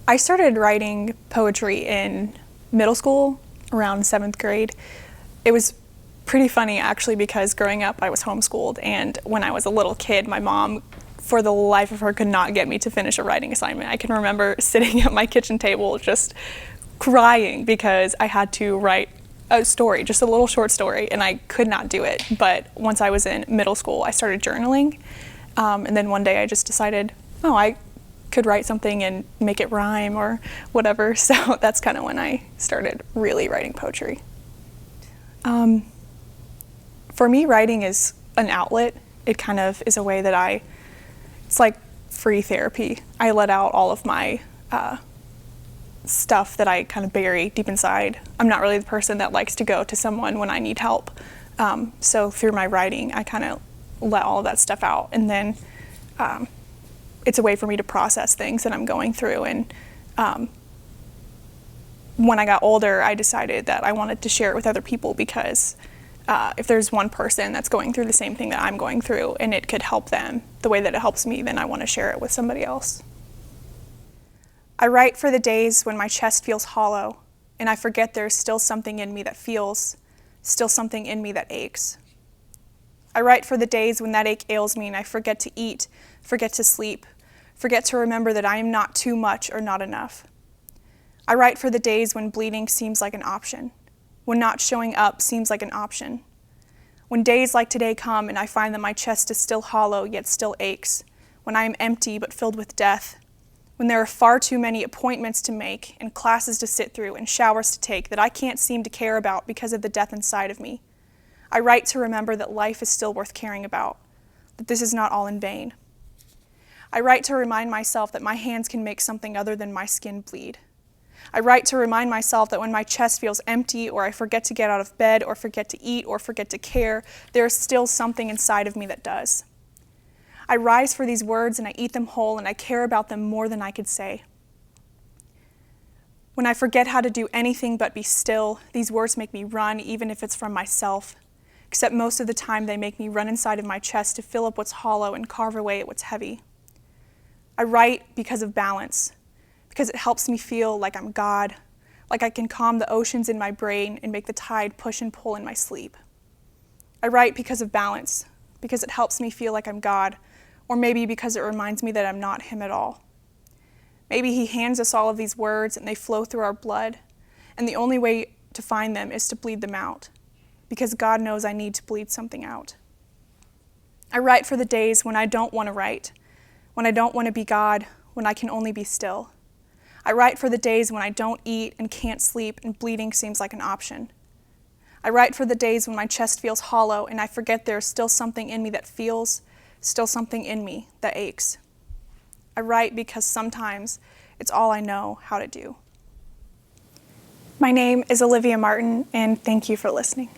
I started writing poetry in middle school, around 7th grade. It was pretty funny actually because growing up I was homeschooled, and when I was a little kid my mom for the life of her could not get me to finish a writing assignment. I can remember sitting at my kitchen table just crying because I had to write a story, just a little short story, and I could not do it. But once I was in middle school I started journaling, and then one day I just decided, oh, I could write something and make it rhyme or whatever. So that's kind of when I started really writing poetry. For me, writing is an outlet. It kind of is a way that it's like free therapy. I let out all of my stuff that I kind of bury deep inside. I'm not really the person that likes to go to someone when I need help. So through my writing, I kind of let all of that stuff out. And then it's a way for me to process things that I'm going through. And when I got older, I decided that I wanted to share it with other people because if there's one person that's going through the same thing that I'm going through and it could help them the way that it helps me, then I want to share it with somebody else. I write for the days when my chest feels hollow and I forget there's still something in me that feels, still something in me that aches. I write for the days when that ache ails me and I forget to eat, forget to sleep, forget to remember that I am not too much or not enough. I write for the days when bleeding seems like an option, when not showing up seems like an option, when days like today come and I find that my chest is still hollow yet still aches, when I am empty but filled with death, when there are far too many appointments to make and classes to sit through and showers to take that I can't seem to care about because of the death inside of me. I write to remember that life is still worth caring about, that this is not all in vain. I write to remind myself that my hands can make something other than my skin bleed. I write to remind myself that when my chest feels empty or I forget to get out of bed or forget to eat or forget to care, there is still something inside of me that does. I rise for these words and I eat them whole and I care about them more than I could say. When I forget how to do anything but be still, these words make me run even if it's from myself, except most of the time they make me run inside of my chest to fill up what's hollow and carve away at what's heavy. I write because of balance, because it helps me feel like I'm God, like I can calm the oceans in my brain and make the tide push and pull in my sleep. I write because of balance, because it helps me feel like I'm God, or maybe because it reminds me that I'm not Him at all. Maybe He hands us all of these words and they flow through our blood, and the only way to find them is to bleed them out, because God knows I need to bleed something out. I write for the days when I don't want to write, when I don't want to be God, when I can only be still. I write for the days when I don't eat and can't sleep and bleeding seems like an option. I write for the days when my chest feels hollow and I forget there's still something in me that feels, still something in me that aches. I write because sometimes it's all I know how to do. My name is Olivia Martin, and thank you for listening.